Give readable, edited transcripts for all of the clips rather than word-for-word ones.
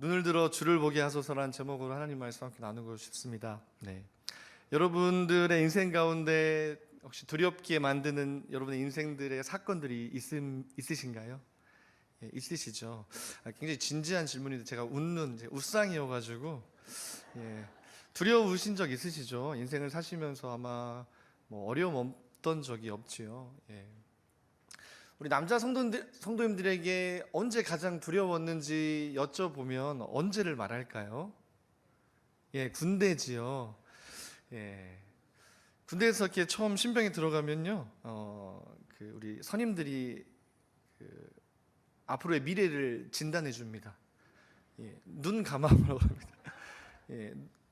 눈을 들어 주를 보게 하소서라는 제목으로 하나님 말씀 함께 나누고 싶습니다. 네. 여러분들의 인생 가운데 혹시 두렵게 만드는 여러분의 인생들의 사건들이 있으신가요? 예, 있으시죠? 굉장히 진지한 질문인데 제가 웃는 웃상이어가지고 두려우신 적 있으시죠? 인생을 사시면서 아마 어려움 없던 적이 없지요. 우리 남자 성도님들에게 언제 가장 두려웠는지 여쭤보면 언제를 말할까요? 군대지요. 군대에서 이렇게 처음 신병에 들어가면요, 우리 선임들이 앞으로의 미래를 진단해 줍니다. 눈 감아보라고 합니다.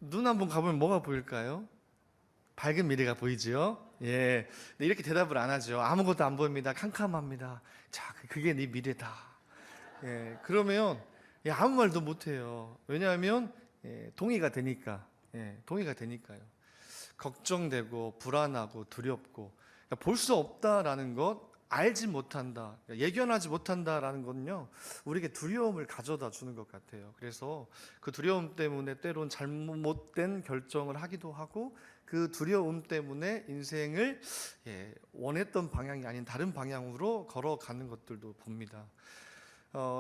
눈 한번 감으면 뭐가 보일까요? 밝은 미래가 보이지요? 근데 이렇게 대답을 안 하죠. 아무것도 안 보입니다. 캄캄합니다. 자, 그게 네 미래다. 그러면 아무 말도 못 해요. 왜냐하면 동의가 되니까. 동의가 되니까요. 걱정되고 불안하고 두렵고 볼 수 없다라는 것, 알지 못한다, 예견하지 못한다라는 건요, 우리에게 두려움을 가져다 주는 것 같아요. 그래서 그 두려움 때문에 때론 잘못된 결정을 하기도 하고, 그 두려움 때문에 인생을 원했던 방향이 아닌 다른 방향으로 걸어가는 것들도 봅니다.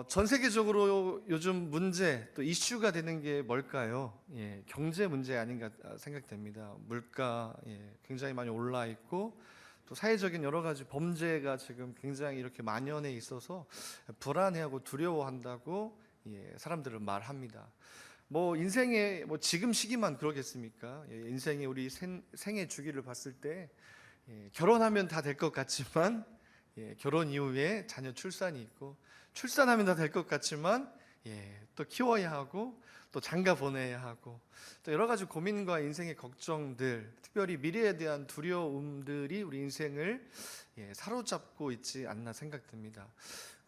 전 세계적으로 요즘 문제, 또 이슈가 되는 게 뭘까요? 경제 문제 아닌가 생각됩니다. 물가 굉장히 많이 올라 있고, 또 사회적인 여러 가지 범죄가 지금 굉장히 이렇게 만연해 있어서 불안해하고 두려워한다고 사람들은 말합니다. 인생의 지금 시기만 그러겠습니까? 인생의 우리 생애 주기를 봤을 때 결혼하면 다 될 것 같지만 결혼 이후에 자녀 출산이 있고, 출산하면 다 될 것 같지만 또 키워야 하고, 또 장가 보내야 하고, 또 여러 가지 고민과 인생의 걱정들, 특별히 미래에 대한 두려움들이 우리 인생을 사로잡고 있지 않나 생각됩니다.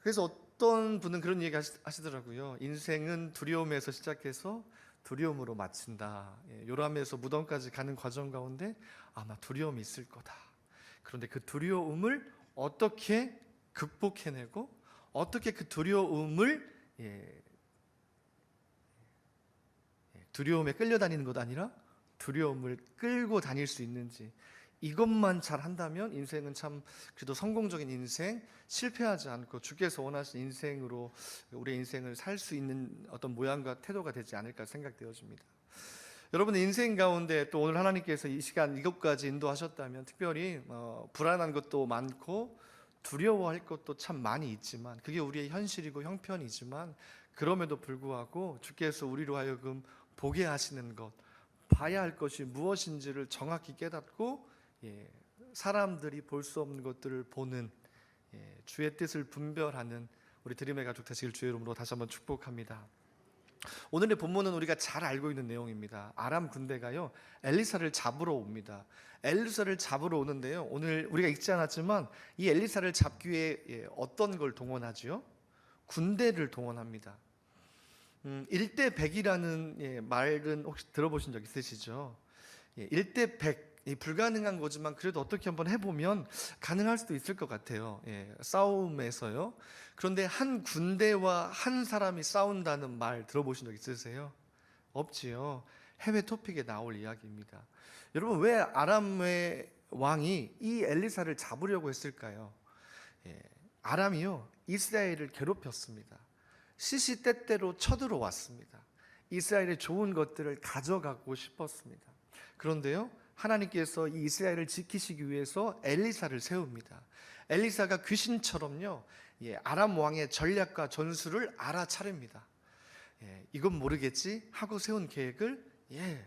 그래서 어떤 분은 그런 얘기 하시더라고요. 인생은 두려움에서 시작해서 두려움으로 마친다. 요람에서 무덤까지 가는 과정 가운데 아마 두려움이 있을 거다. 그런데 그 두려움을 어떻게 극복해내고, 어떻게 그 두려움을 두려움에 끌려다니는 것 아니라 두려움을 끌고 다닐 수 있는지, 이것만 잘 한다면 인생은 참 그래도 성공적인 인생, 실패하지 않고 주께서 원하신 인생으로 우리의 인생을 살 수 있는 어떤 모양과 태도가 되지 않을까 생각되어집니다. 여러분의 인생 가운데 또 오늘 하나님께서 이 시간 이것까지 인도하셨다면, 특별히 불안한 것도 많고 두려워할 것도 참 많이 있지만, 그게 우리의 현실이고 형편이지만, 그럼에도 불구하고 주께서 우리로 하여금 보게 하시는 것, 봐야 할 것이 무엇인지를 정확히 깨닫고 사람들이 볼 수 없는 것들을 보는, 주의 뜻을 분별하는 우리 드림의 가족 되시길 주의 이름으로 다시 한번 축복합니다. 오늘의 본문은 우리가 잘 알고 있는 내용입니다. 아람 군대가요, 엘리사를 잡으러 옵니다. 엘리사를 잡으러 오는데요, 오늘 우리가 읽지 않았지만 이 엘리사를 잡기 위해 어떤 걸 동원하죠? 군대를 동원합니다. 1대 100이라는 말은 혹시 들어보신 적 있으시죠? 1대 100, 불가능한 거지만 그래도 어떻게 한번 해보면 가능할 수도 있을 것 같아요. 싸움에서요. 그런데 한 군대와 한 사람이 싸운다는 말 들어보신 적 있으세요? 없지요. 해외 토픽에 나올 이야기입니다. 여러분, 왜 아람의 왕이 이 엘리사를 잡으려고 했을까요? 아람이요, 이스라엘을 괴롭혔습니다. 시시때때로 쳐들어왔습니다. 이스라엘의 좋은 것들을 가져가고 싶었습니다. 그런데요, 하나님께서 이 이스라엘을 지키시기 위해서 엘리사를 세웁니다. 엘리사가 귀신처럼요, 아람 왕의 전략과 전술을 알아차립니다. 이건 모르겠지 하고 세운 계획을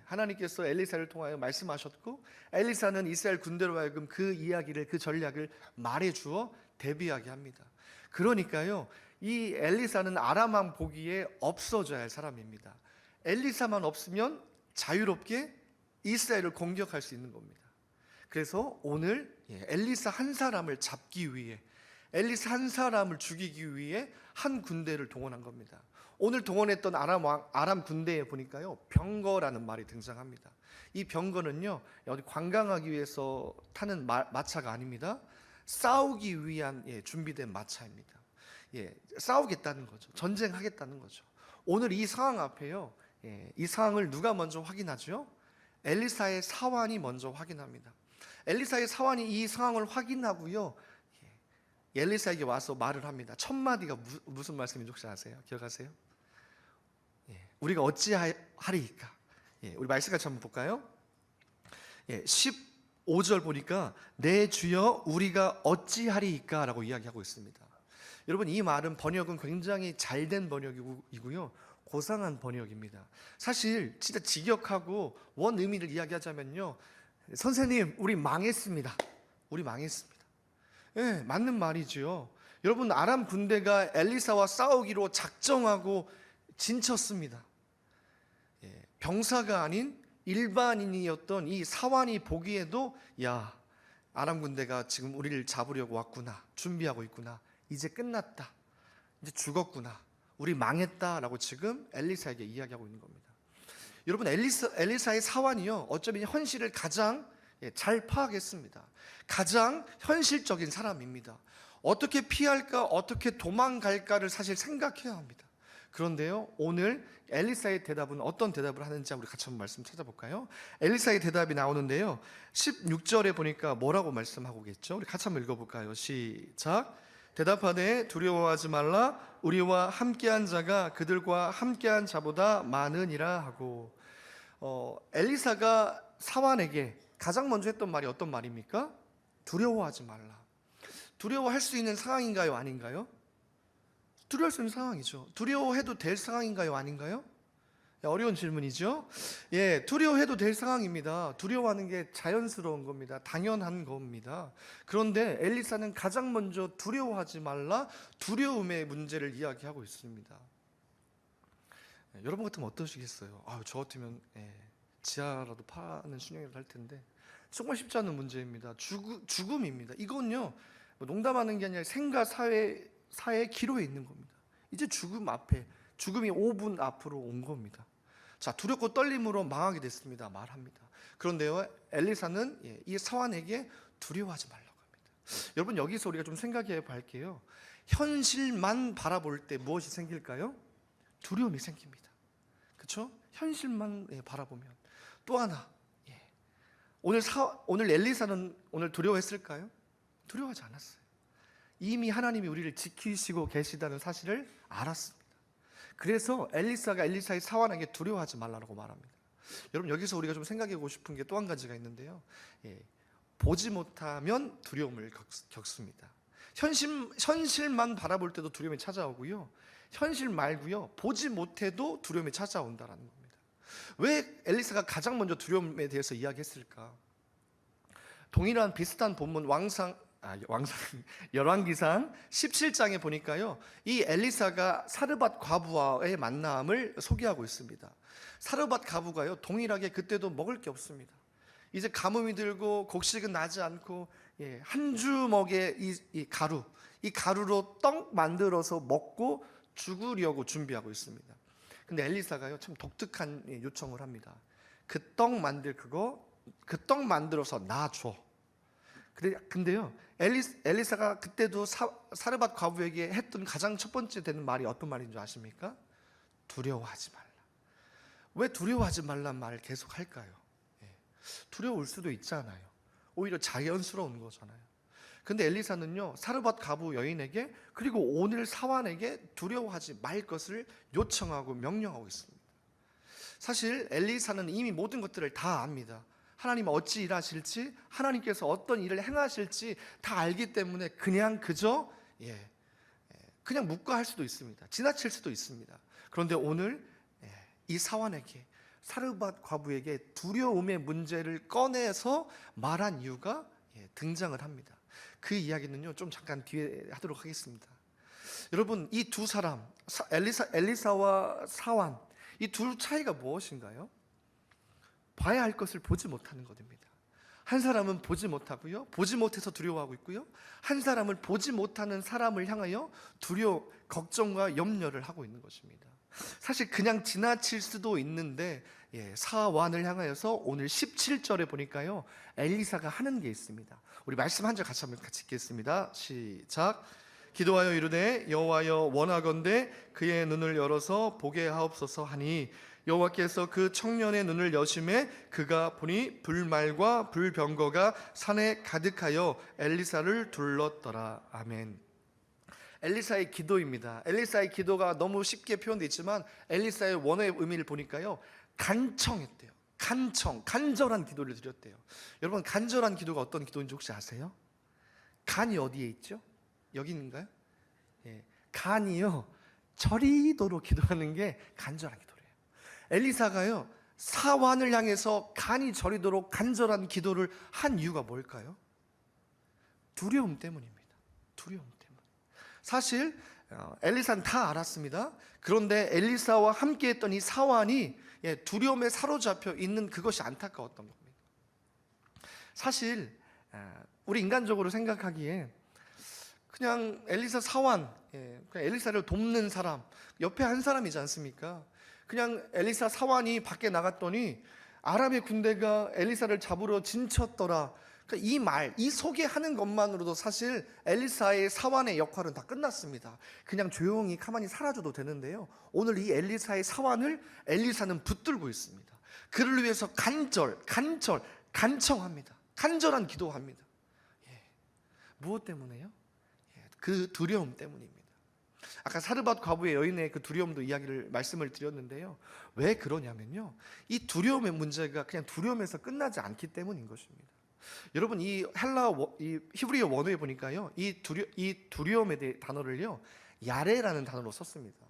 하나님께서 엘리사를 통하여 말씀하셨고, 엘리사는 이스라엘 군대로 하여금 그 이야기를, 그 전략을 말해주어 대비하게 합니다. 그러니까요, 이 엘리사는 아람 왕 보기에 없어져야 할 사람입니다. 엘리사만 없으면 자유롭게 이스라엘을 공격할 수 있는 겁니다. 그래서 오늘 엘리사 한 사람을 잡기 위해, 엘리사 한 사람을 죽이기 위해 한 군대를 동원한 겁니다. 오늘 동원했던 아람 군대에 보니까요, 병거라는 말이 등장합니다. 이 병거는요, 어디 관광하기 위해서 타는 마차가 아닙니다. 싸우기 위한 준비된 마차입니다. 싸우겠다는 거죠. 전쟁하겠다는 거죠. 오늘 이 상황 앞에요, 이 상황을 누가 먼저 확인하죠? 엘리사의 사환이 먼저 확인합니다. 엘리사의 사환이 이 상황을 확인하고요, 엘리사에게 와서 말을 합니다. 첫 마디가 무슨 말씀인지 혹시 아세요? 기억하세요? 우리가 어찌하리이까? 우리 말씀 같이 한번 볼까요? 15절 보니까 내 주여 우리가 어찌하리이까? 라고 이야기하고 있습니다. 여러분, 이 말은 번역은 굉장히 잘된 번역이고요, 고상한 번역입니다. 사실 진짜 직역하고 원 의미를 이야기하자면요, 선생님 우리 망했습니다. 우리 망했습니다. 맞는 말이죠. 여러분, 아람 군대가 엘리사와 싸우기로 작정하고 진쳤습니다. 병사가 아닌 일반인이었던 이 사환이 보기에도, 야, 아람 군대가 지금 우리를 잡으려고 왔구나, 준비하고 있구나, 이제 끝났다, 이제 죽었구나, 우리 망했다라고 지금 엘리사에게 이야기하고 있는 겁니다. 여러분, 엘리사의 사환이요, 어쩌면 현실을 가장 잘 파악했습니다. 가장 현실적인 사람입니다. 어떻게 피할까, 어떻게 도망갈까를 사실 생각해야 합니다. 그런데요, 오늘 엘리사의 대답은 어떤 대답을 하는지 우리 같이 한번 말씀 찾아볼까요? 엘리사의 대답이 나오는데요, 16절에 보니까 뭐라고 말씀하고 겠죠? 우리 같이 한번 읽어볼까요? 시작. 대답하되 두려워하지 말라, 우리와 함께한 자가 그들과 함께한 자보다 많으니라 하고, 엘리사가 사환에게 가장 먼저 했던 말이 어떤 말입니까? 두려워하지 말라. 두려워할 수 있는 상황인가요, 아닌가요? 두려워할 수 있는 상황이죠. 두려워해도 될 상황인가요, 아닌가요? 어려운 질문이죠. 두려워해도 될 상황입니다. 두려워하는 게 자연스러운 겁니다. 당연한 겁니다. 그런데 엘리사는 가장 먼저 두려워하지 말라, 두려움의 문제를 이야기하고 있습니다. 여러분 같으면 어떠시겠어요? 저 같으면 지하라도 파는 순영이라도 할 텐데, 정말 쉽지 않은 문제입니다. 죽음입니다. 이건요, 농담하는 게 아니라 생과 사회의 기로에 있는 겁니다. 이제 죽음 앞에, 죽음이 5분 앞으로 온 겁니다. 자, 두렵고 떨림으로 망하게 됐습니다. 말합니다. 그런데요, 엘리사는 이 사환에게 두려워하지 말라고 합니다. 여러분, 여기서 우리가 좀 생각해 볼게요. 현실만 바라볼 때 무엇이 생길까요? 두려움이 생깁니다. 그렇죠? 현실만 바라보면. 또 하나, 오늘 엘리사는 오늘 두려워했을까요? 두려워하지 않았어요. 이미 하나님이 우리를 지키시고 계시다는 사실을 알았습니다. 그래서 엘리사가 엘리사의 사환에게 두려워하지 말라고 말합니다. 여러분, 여기서 우리가 좀 생각해 보고 싶은 게 또 한 가지가 있는데요, 보지 못하면 두려움을 겪습니다. 현실만 바라볼 때도 두려움이 찾아오고요, 현실 말고요, 보지 못해도 두려움이 찾아온다는 겁니다. 왜 엘리사가 가장 먼저 두려움에 대해서 이야기했을까? 동일한 비슷한 본문 열왕기상 17장에 보니까요, 이 엘리사가 사르밧 과부와의 만남을 소개하고 있습니다. 사르밧 과부가요, 동일하게 그때도 먹을 게 없습니다. 이제 가뭄이 들고 곡식은 나지 않고, 한 주먹의 이 가루로 떡 만들어서 먹고 죽으려고 준비하고 있습니다. 근데 엘리사가요, 참 독특한 요청을 합니다. 그 떡 만들어서 나 줘. 근데요, 엘리사가 그때도 사르밧 과부에게 했던 가장 첫 번째 되는 말이 어떤 말인 줄 아십니까? 두려워하지 말라. 왜 두려워하지 말란 말을 계속 할까요? 두려울 수도 있잖아요. 오히려 자연스러운 거잖아요. 근데 엘리사는요, 사르밧 과부 여인에게, 그리고 오늘 사환에게 두려워하지 말 것을 요청하고 명령하고 있습니다. 사실 엘리사는 이미 모든 것들을 다 압니다. 하나님 어찌 일하실지, 하나님께서 어떤 일을 행하실지 다 알기 때문에 그냥 묵과할 수도 있습니다. 지나칠 수도 있습니다. 그런데 오늘 이 사환에게, 사르밧 과부에게 두려움의 문제를 꺼내서 말한 이유가 등장을 합니다. 그 이야기는요, 좀 잠깐 뒤에 하도록 하겠습니다. 여러분, 이 두 사람, 엘리사와 사환, 이 둘 차이가 무엇인가요? 봐야 할 것을 보지 못하는 것입니다. 한 사람은 보지 못하고요, 보지 못해서 두려워하고 있고요, 한 사람은 보지 못하는 사람을 향하여 걱정과 염려를 하고 있는 것입니다. 사실 그냥 지나칠 수도 있는데, 사환을 향하여서 오늘 17절에 보니까요, 엘리사가 하는 게 있습니다. 우리 말씀 한 절 같이 읽겠습니다. 시작. 기도하여 이르되 여호와여 원하건대 그의 눈을 열어서 보게 하옵소서 하니 여호와께서 그 청년의 눈을 여심해 그가 보니 불말과 불병거가 산에 가득하여 엘리사를 둘렀더라. 아멘. 엘리사의 기도입니다. 엘리사의 기도가 너무 쉽게 표현되어 있지만 엘리사의 원어의 의미를 보니까요, 간청했대요. 간절한 기도를 드렸대요. 여러분, 간절한 기도가 어떤 기도인지 혹시 아세요? 간이 어디에 있죠? 여기 있는가요? 예, 간이요, 저리도록 기도하는 게 간절한 기도래요. 엘리사가요, 사환을 향해서 간이 저리도록 간절한 기도를 한 이유가 뭘까요? 두려움 때문입니다. 두려움 때문. 사실 엘리사는 다 알았습니다. 그런데 엘리사와 함께했던 이 사환이 두려움에 사로잡혀 있는 그것이 안타까웠던 겁니다. 사실 우리 인간적으로 생각하기에 그냥 엘리사 사환, 그냥 엘리사를 돕는 사람, 옆에 한 사람이지 않습니까? 그냥 엘리사 사환이 밖에 나갔더니 아람의 군대가 엘리사를 잡으러 진쳤더라. 그러니까 이 소개하는 것만으로도 사실 엘리사의 사환의 역할은 다 끝났습니다. 그냥 조용히 가만히 사라져도 되는데요, 오늘 이 엘리사의 사환을 엘리사는 붙들고 있습니다. 그를 위해서 간청합니다. 간절한 기도합니다. 무엇 때문에요? 그 두려움 때문입니다. 아까 사르밧 과부의 여인의 그 두려움도 말씀을 드렸는데요, 왜 그러냐면요, 이 두려움의 문제가 그냥 두려움에서 끝나지 않기 때문인 것입니다. 여러분, 이 히브리어 원어에 보니까요, 이 두려움에 대해 단어를요, 야레라는 단어로 썼습니다.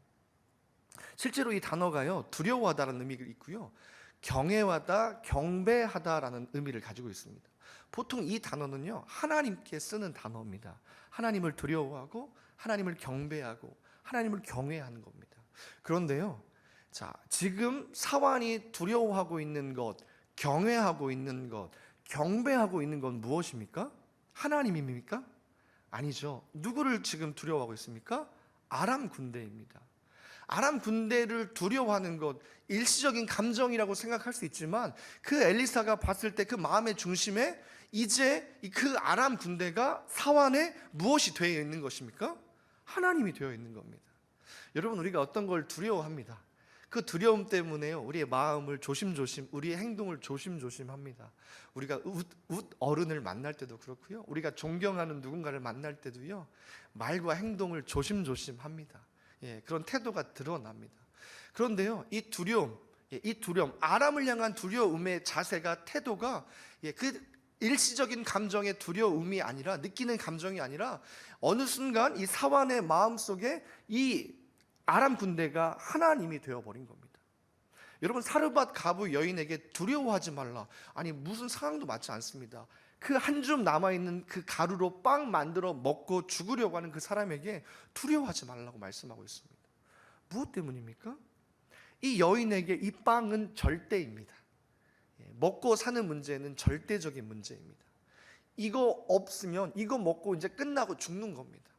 실제로 이 단어가요, 두려워하다라는 의미가 있고요, 경외하다, 경배하다라는 의미를 가지고 있습니다. 보통 이 단어는요, 하나님께 쓰는 단어입니다. 하나님을 두려워하고 하나님을 경배하고 하나님을 경외하는 겁니다. 그런데요, 자, 지금 사환이 두려워하고 있는 것, 경외하고 있는 것, 경배하고 있는 건 무엇입니까? 하나님입니까? 아니죠. 누구를 지금 두려워하고 있습니까? 아람 군대입니다. 아람 군대를 두려워하는 것, 일시적인 감정이라고 생각할 수 있지만 그 엘리사가 봤을 때 그 마음의 중심에 이제 그 아람 군대가 사환에 무엇이 되어 있는 것입니까? 하나님이 되어 있는 겁니다. 여러분, 우리가 어떤 걸 두려워합니다. 그 두려움 때문에요, 우리의 마음을 조심조심, 우리의 행동을 조심조심합니다. 우리가 어른을 만날 때도 그렇고요, 우리가 존경하는 누군가를 만날 때도요, 말과 행동을 조심조심합니다. 그런 태도가 드러납니다. 그런데요, 이 두려움, 아람을 향한 두려움의 자세가, 태도가 그 일시적인 감정의 두려움이 아니라, 느끼는 감정이 아니라 어느 순간 이 사환의 마음속에 이 아람 군대가 하나님이 되어버린 겁니다. 여러분, 사르밧 과부 여인에게 두려워하지 말라, 아니 무슨 상황도 맞지 않습니다. 그 한 줌 남아있는 그 가루로 빵 만들어 먹고 죽으려고 하는 그 사람에게 두려워하지 말라고 말씀하고 있습니다. 무엇 때문입니까? 이 여인에게 이 빵은 절대입니다. 먹고 사는 문제는 절대적인 문제입니다. 이거 없으면, 이거 먹고 이제 끝나고 죽는 겁니다.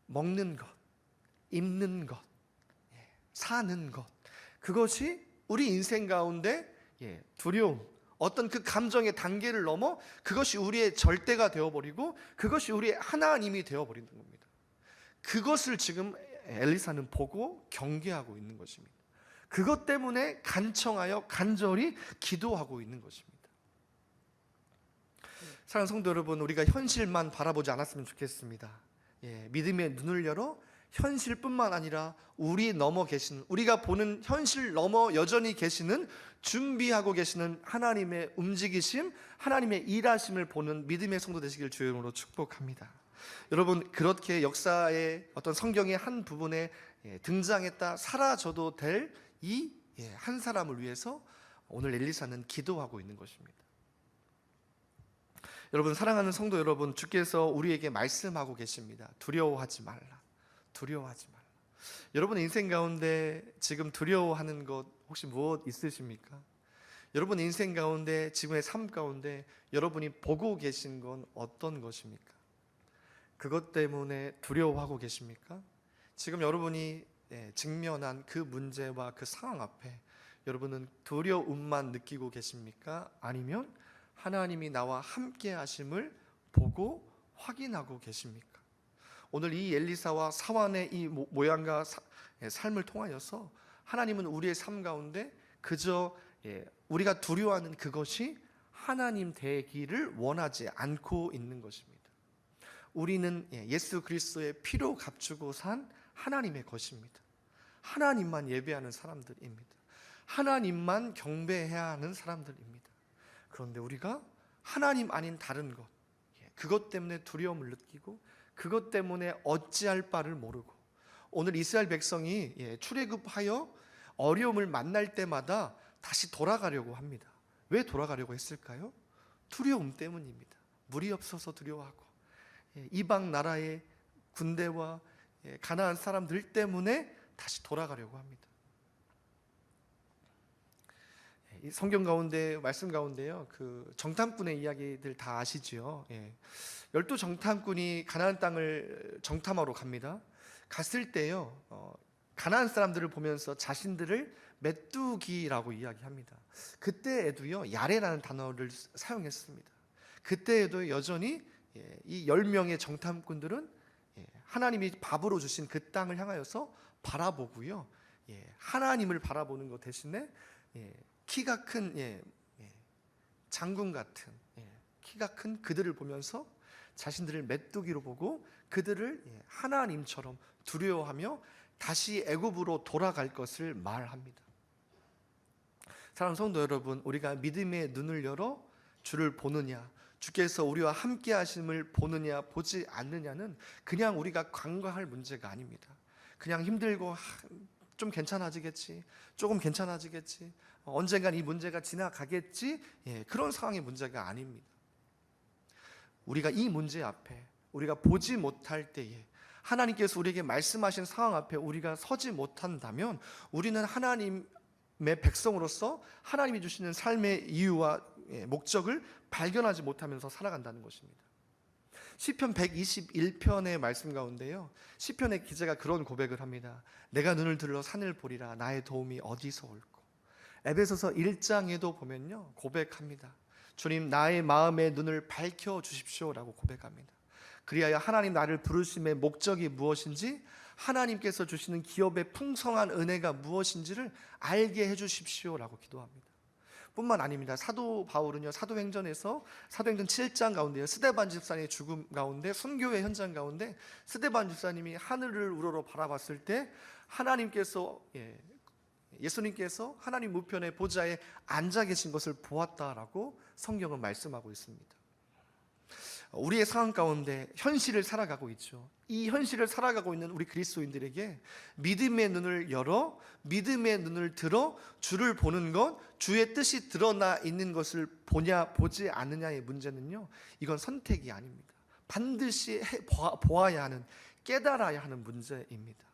먹는 것, 입는 것, 사는 것, 그것이 우리 인생 가운데 두려움, 어떤 그 감정의 단계를 넘어 그것이 우리의 절대가 되어버리고 그것이 우리의 하나님이 되어버리는 겁니다. 그것을 지금 엘리사는 보고 경계하고 있는 것입니다. 그것 때문에 간청하여 간절히 기도하고 있는 것입니다. 사랑하는 성도 여러분, 우리가 현실만 바라보지 않았으면 좋겠습니다. 믿음의 눈을 열어 현실뿐만 아니라 우리 넘어 계시는, 우리가 보는 현실 넘어 여전히 계시는, 준비하고 계시는 하나님의 움직이심, 하나님의 일하심을 보는 믿음의 성도 되시길 주의 이름으로 축복합니다. 여러분, 그렇게 역사의 어떤 성경의 한 부분에 등장했다 사라져도 될 이 한 사람을 위해서 오늘 엘리사는 기도하고 있는 것입니다. 여러분, 사랑하는 성도 여러분, 주께서 우리에게 말씀하고 계십니다. 두려워하지 말라. 두려워하지 말라. 여러분 인생 가운데 지금 두려워하는 것 혹시 무엇 있으십니까? 여러분 인생 가운데, 지금의 삶 가운데 여러분이 보고 계신 건 어떤 것입니까? 그것 때문에 두려워하고 계십니까? 지금 여러분이 직면한 그 문제와 그 상황 앞에 여러분은 두려움만 느끼고 계십니까? 아니면 하나님이 나와 함께 하심을 보고 확인하고 계십니까? 오늘 이 엘리사와 사환의 이 모양과 삶을 통하여서 하나님은 우리의 삶 가운데 그저 우리가 두려워하는 그것이 하나님 되기를 원하지 않고 있는 것입니다. 우리는 예수 그리스도의 피로 값주고 산 하나님의 것입니다. 하나님만 예배하는 사람들입니다. 하나님만 경배해야 하는 사람들입니다. 그런데 우리가 하나님 아닌 다른 것, 그것 때문에 두려움을 느끼고 그것 때문에 어찌할 바를 모르고, 오늘 이스라엘 백성이 출애굽하여 어려움을 만날 때마다 다시 돌아가려고 합니다. 왜 돌아가려고 했을까요? 두려움 때문입니다. 물이 없어서 두려워하고 이방 나라의 군대와 가나안 사람들 때문에 다시 돌아가려고 합니다. 이 성경 가운데, 말씀 가운데요, 그 정탐꾼의 이야기들 다 아시지요? 12 정탐꾼이 가나안 땅을 정탐하러 갑니다. 갔을 때요, 가나안 사람들을 보면서 자신들을 메뚜기라고 이야기합니다. 그때에도요, 야레라는 단어를 사용했습니다. 그때에도 여전히 이 10명의 정탐꾼들은 하나님이 밥으로 주신 그 땅을 향하여서 바라보고요, 하나님을 바라보는 것 대신에 키가 큰 장군 같은 키가 큰 그들을 보면서 자신들을 메뚜기로 보고 그들을 하나님처럼 두려워하며 다시 애굽으로 돌아갈 것을 말합니다. 사랑하는 성도 여러분, 우리가 믿음의 눈을 열어 주를 보느냐, 주께서 우리와 함께 하심을 보느냐 보지 않느냐는 그냥 우리가 간과할 문제가 아닙니다. 그냥 힘들고 좀 괜찮아지겠지, 조금 괜찮아지겠지, 언젠간 이 문제가 지나가겠지, 그런 상황의 문제가 아닙니다. 우리가 이 문제 앞에 우리가 보지 못할 때에 하나님께서 우리에게 말씀하신 상황 앞에 우리가 서지 못한다면 우리는 하나님의 백성으로서 하나님이 주시는 삶의 이유와 목적을 발견하지 못하면서 살아간다는 것입니다. 시편 121편의 말씀 가운데요, 시편의 기자가 그런 고백을 합니다. 내가 눈을 들러 산을 보리라, 나의 도움이 어디서 올꼬. 에베소서 1장에도 보면요, 고백합니다. 주님, 나의 마음의 눈을 밝혀 주십시오라고 고백합니다. 그리하여 하나님 나를 부르심의 목적이 무엇인지, 하나님께서 주시는 기업의 풍성한 은혜가 무엇인지를 알게 해 주십시오라고 기도합니다. 뿐만 아닙니다. 사도 바울은요, 사도행전에서 사도행전 7장 가운데요, 스데반 집사님의 죽음 가운데, 순교의 현장 가운데 스데반 집사님이 하늘을 우러러 바라봤을 때 하나님께서 예수님께서 하나님 우편의 보좌에 앉아 계신 것을 보았다라고 성경은 말씀하고 있습니다. 우리의 상황 가운데 현실을 살아가고 있죠. 이 현실을 살아가고 있는 우리 그리스도인들에게 믿음의 눈을 열어 믿음의 눈을 들어 주를 보는 것, 주의 뜻이 드러나 있는 것을 보냐 보지 않느냐의 문제는요, 이건 선택이 아닙니다. 반드시 보아야 하는, 깨달아야 하는 문제입니다.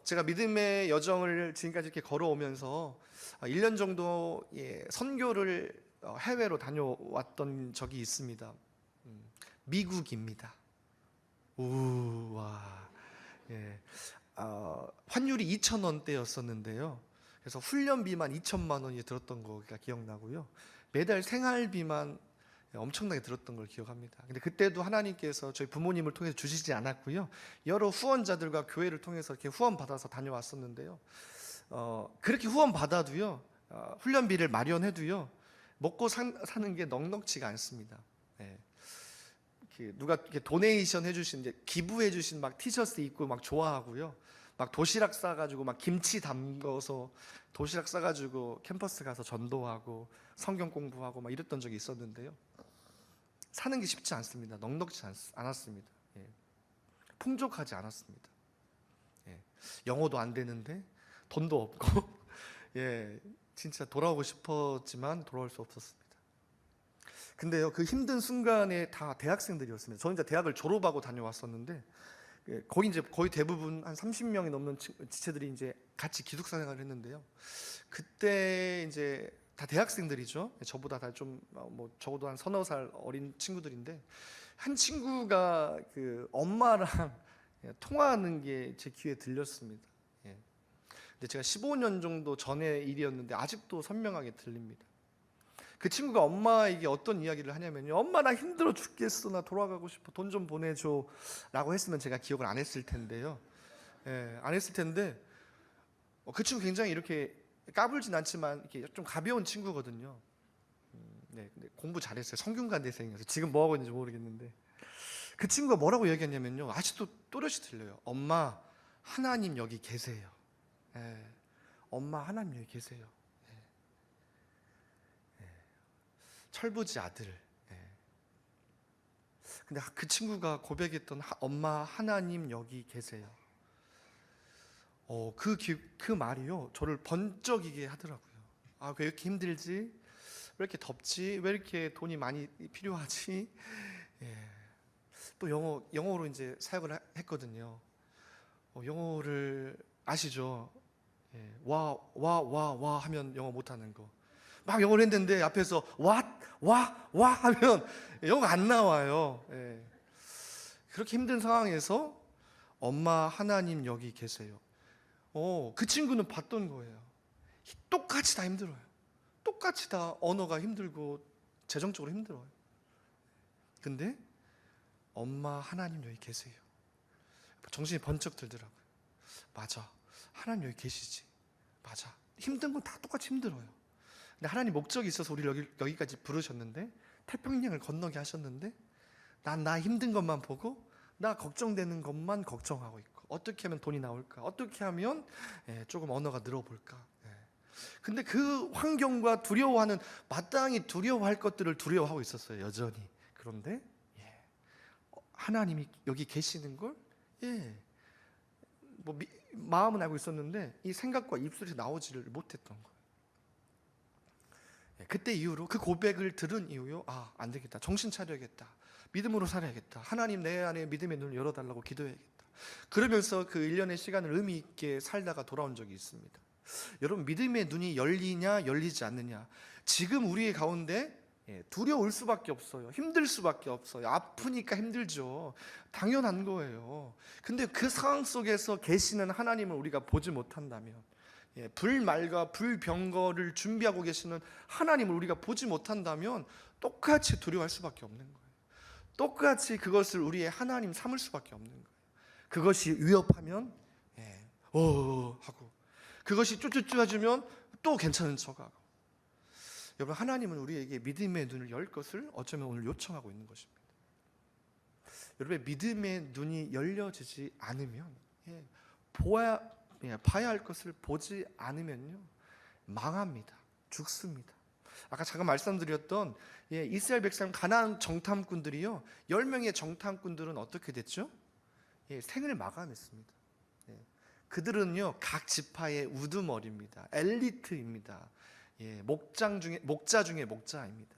제가 믿음의 여정을 지금까지 이렇게 걸어오면서 1년 정도 선교를 해외로 다녀왔던 적이 있습니다. 미국입니다. 우와, 환율이 2,000원대였었는데요. 그래서 훈련비만 2천만 원이 들었던 거가 기억나고요. 매달 생활비만 엄청나게 들었던 걸 기억합니다. 근데 그때도 하나님께서 저희 부모님을 통해서 주시지 않았고요, 여러 후원자들과 교회를 통해서 이렇게 후원 받아서 다녀왔었는데요. 그렇게 후원 받아도요, 훈련비를 마련해도요, 먹고 사는 게 넉넉지가 않습니다. 누가 이렇게 도네이션 해주신, 이제 기부해주신 막 티셔츠 입고 막 좋아하고요, 막 도시락 싸가지고 막 김치 담궈서 도시락 싸가지고 캠퍼스 가서 전도하고 성경 공부하고 막 이랬던 적이 있었는데요. 사는 게 쉽지 않습니다. 넉넉지 않았습니다. 풍족하지 않았습니다. 영어도 안 되는데 돈도 없고 진짜 돌아오고 싶었지만 돌아올 수 없었습니다. 근데요, 그 힘든 순간에 다 대학생들이었습니다. 저는 이제 대학을 졸업하고 다녀왔었는데 거기 이제 거의 대부분 한 30명이 넘는 지체들이 이제 같이 기숙사 생활을 했는데요. 그때 이제 다 대학생들이죠. 저보다 다 좀 적어도 한 서너 살 어린 친구들인데, 한 친구가 그 엄마랑 통화하는 게 제 귀에 들렸습니다. 근데 제가 15년 정도 전의 일이었는데 아직도 선명하게 들립니다. 그 친구가 엄마에게 어떤 이야기를 하냐면요, 엄마 나 힘들어 죽겠어, 나 돌아가고 싶어, 돈 좀 보내줘 라고 했으면 제가 기억을 안 했을 텐데요. 안 했을 텐데 그 친구 굉장히 이렇게 까불진 않지만 이렇게 좀 가벼운 친구거든요. 네, 근데 공부 잘했어요. 성균관대생이어서 지금 뭐 하고 있는지 모르겠는데, 그 친구가 뭐라고 얘기했냐면요, 아직도 또렷이 들려요. 엄마 하나님 여기 계세요. 엄마 하나님 여기 계세요. 철부지 아들. 근데 그 친구가 고백했던 엄마 하나님 여기 계세요. 그 말이요, 저를 번쩍이게 하더라고요. 아, 왜 이렇게 힘들지? 왜 이렇게 덥지? 왜 이렇게 돈이 많이 필요하지? 또 영어로 이제 사역을 했거든요. 영어를 아시죠? 와 하면 영어 못하는 거. 막 영어를 했는데 앞에서 와 하면 영어가 안 나와요. 그렇게 힘든 상황에서 엄마 하나님 여기 계세요. 그 친구는 봤던 거예요. 똑같이 다 힘들어요. 똑같이 다 언어가 힘들고 재정적으로 힘들어요. 근데 엄마 하나님 여기 계세요. 정신이 번쩍 들더라고요. 맞아, 하나님 여기 계시지. 맞아, 힘든 건 다 똑같이 힘들어요. 근데 하나님 목적이 있어서 우리를 여기까지 부르셨는데, 태평양을 건너게 하셨는데, 난 나 힘든 것만 보고 나 걱정되는 것만 걱정하고 있고, 어떻게 하면 돈이 나올까, 어떻게 하면 조금 언어가 늘어볼까. 근데 그 환경과 두려워하는, 마땅히 두려워할 것들을 두려워하고 있었어요, 여전히. 그런데 하나님이 여기 계시는 걸 마음은 알고 있었는데 이 생각과 입술에서 나오지를 못했던 거예요. 그때 이후로, 그 고백을 들은 이후요, 안 되겠다, 정신 차려야겠다, 믿음으로 살아야겠다, 하나님 내 안에 믿음의 눈을 열어달라고 기도해야겠다. 그러면서 그 1년의 시간을 의미 있게 살다가 돌아온 적이 있습니다. 여러분, 믿음의 눈이 열리냐 열리지 않느냐, 지금 우리의 가운데 두려울 수밖에 없어요. 힘들 수밖에 없어요. 아프니까 힘들죠. 당연한 거예요. 근데 그 상황 속에서 계시는 하나님을 우리가 보지 못한다면, 불말과 불병거를 준비하고 계시는 하나님을 우리가 보지 못한다면 똑같이 두려워할 수밖에 없는 거예요. 똑같이 그것을 우리의 하나님 삼을 수밖에 없는 거예요. 그것이 위협하면 하고, 그것이 쭈쭈쭈해주면 또 괜찮은 척하고. 여러분, 하나님은 우리에게 믿음의 눈을 열 것을 어쩌면 오늘 요청하고 있는 것입니다. 여러분의 믿음의 눈이 열려지지 않으면, 봐야 할 것을 보지 않으면요, 망합니다. 죽습니다. 아까 잠깐 말씀드렸던 이스라엘 백성 가나안 정탐꾼들이요, 10명의 정탐꾼들은 어떻게 됐죠? 생을 마감했습니다. 그들은요, 각 지파의 우두머리입니다. 엘리트입니다. 목자 중에 목자입니다.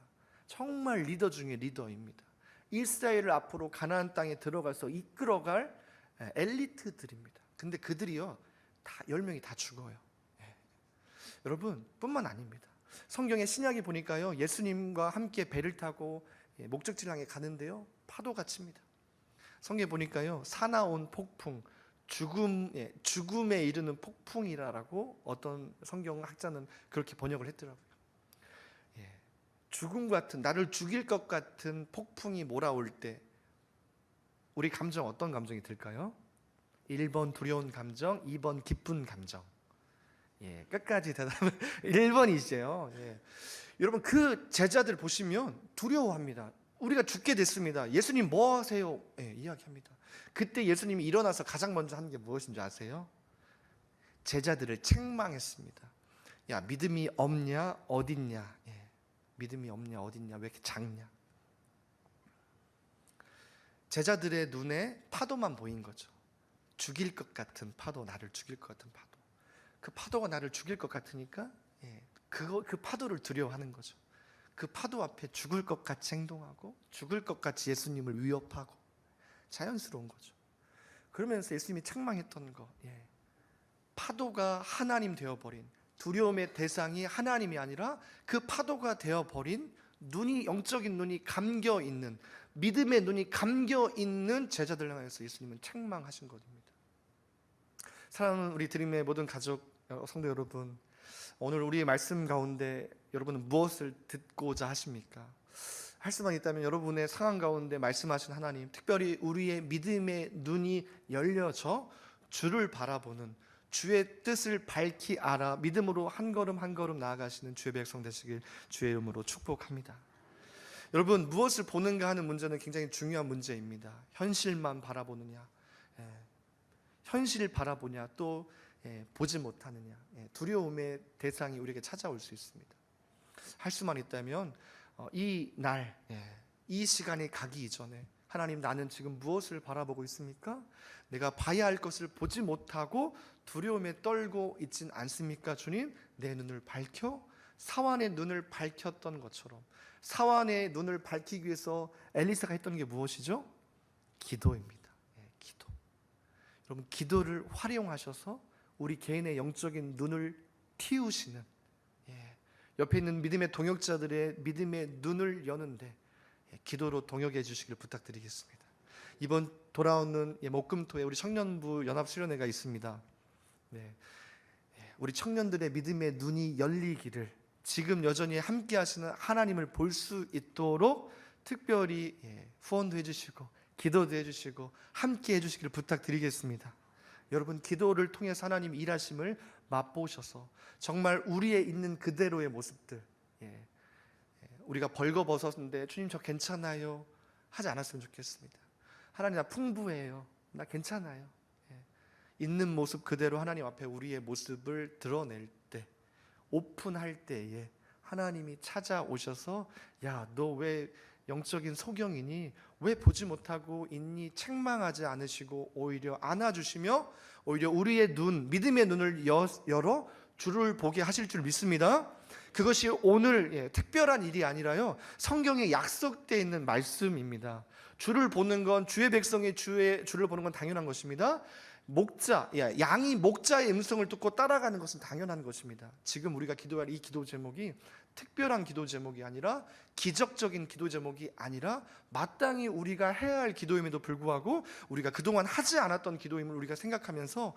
정말 리더 중에 리더입니다. 이스라엘을 앞으로 가나안 땅에 들어가서 이끌어갈 엘리트들입니다. 근데 그들이요, 다 10명이 다 죽어요. 여러분, 뿐만 아닙니다. 성경의 신약에 보니까요, 예수님과 함께 배를 타고 목적지를 향해 가는데요, 파도가 칩니다. 성경에 보니까요, 사나운 폭풍, 죽음에 이르는 폭풍이라고 어떤 성경학자는 그렇게 번역을 했더라고요. 죽음 같은, 나를 죽일 것 같은 폭풍이 몰아올 때 우리 감정, 어떤 감정이 들까요? 1번 두려운 감정, 2번 기쁜 감정. 끝까지 대답은 1번이세요. 여러분, 그 제자들 보시면 두려워합니다. 우리가 죽게 됐습니다. 예수님 뭐 하세요? 이야기합니다. 그때 예수님이 일어나서 가장 먼저 하는 게 무엇인지 아세요? 제자들을 책망했습니다. 야, 믿음이 없냐? 어딨냐? 믿음이 없냐? 어딨냐? 왜 이렇게 작냐? 제자들의 눈에 파도만 보인 거죠. 죽일 것 같은 파도, 나를 죽일 것 같은 파도. 그 파도가 나를 죽일 것 같으니까 그 파도를 두려워하는 거죠. 그 파도 앞에 죽을 것 같이 행동하고, 죽을 것 같이 예수님을 위협하고, 자연스러운 거죠. 그러면서 예수님이 책망했던 거, 파도가 하나님 되어버린, 두려움의 대상이 하나님이 아니라 그 파도가 되어버린, 영적인 눈이 감겨있는, 믿음의 눈이 감겨있는 제자들 향해서 예수님은 책망하신 겁니다. 사랑하는 우리 드림의 모든 가족 성도 여러분, 오늘 우리의 말씀 가운데 여러분은 무엇을 듣고자 하십니까? 할 수만 있다면 여러분의 상황 가운데 말씀하신 하나님, 특별히 우리의 믿음의 눈이 열려져 주를 바라보는, 주의 뜻을 밝히 알아 믿음으로 한 걸음 한 걸음 나아가시는 주의 백성 되시길 주의 이름으로 축복합니다. 여러분, 무엇을 보는가 하는 문제는 굉장히 중요한 문제입니다. 현실만 바라보느냐, 현실을 바라보냐, 또 보지 못하느냐, 두려움의 대상이 우리에게 찾아올 수 있습니다. 할 수만 있다면 이 날, 이 시간이 가기 이전에 하나님, 나는 지금 무엇을 바라보고 있습니까? 내가 봐야 할 것을 보지 못하고 두려움에 떨고 있진 않습니까? 주님, 내 눈을 밝혀. 사환의 눈을 밝혔던 것처럼 사환의 눈을 밝히기 위해서 엘리사가 했던 게 무엇이죠? 기도입니다. 기도. 여러분, 기도를 활용하셔서 우리 개인의 영적인 눈을 틔우시는, 옆에 있는 믿음의 동역자들의 믿음의 눈을 여는데 기도로 동역해 주시길 부탁드리겠습니다. 이번 돌아오는 목금토에 우리 청년부 연합수련회가 있습니다. 우리 청년들의 믿음의 눈이 열리기를, 지금 여전히 함께 하시는 하나님을 볼 수 있도록 특별히 후원도 해주시고 기도도 해주시고 함께 해주시기를 부탁드리겠습니다. 여러분, 기도를 통해서 하나님 일하심을 맛보셔서 정말 우리에 있는 그대로의 모습들, 우리가 벌거벗었는데 주님 저 괜찮아요 하지 않았으면 좋겠습니다. 하나님, 나 풍부해요, 나 괜찮아요. 있는 모습 그대로 하나님 앞에 우리의 모습을 드러낼 때, 오픈할 때에 하나님이 찾아오셔서, 야, 너 왜 영적인 소경이니? 왜 보지 못하고 있니? 책망하지 않으시고 오히려 안아주시며 오히려 우리의 눈, 믿음의 눈을 열어 주를 보게 하실 줄 믿습니다. 그것이 오늘 특별한 일이 아니라요, 성경에 약속되어 있는 말씀입니다. 주를 보는 건, 주의 백성의 주를 보는 건 당연한 것입니다. 양이 목자의 음성을 듣고 따라가는 것은 당연한 것입니다. 지금 우리가 기도할 이 기도 제목이 특별한 기도 제목이 아니라, 기적적인 기도 제목이 아니라, 마땅히 우리가 해야 할 기도임에도 불구하고 우리가 그동안 하지 않았던 기도임을 우리가 생각하면서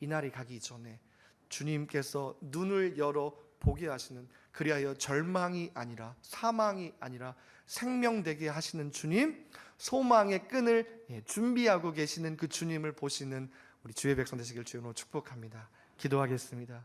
이날이 가기 전에 주님께서 눈을 열어 보게 하시는, 그리하여 절망이 아니라 사망이 아니라 생명되게 하시는 주님, 소망의 끈을 준비하고 계시는 그 주님을 보시는 우리 주의 백성 되시길 주님으로 축복합니다. 기도하겠습니다.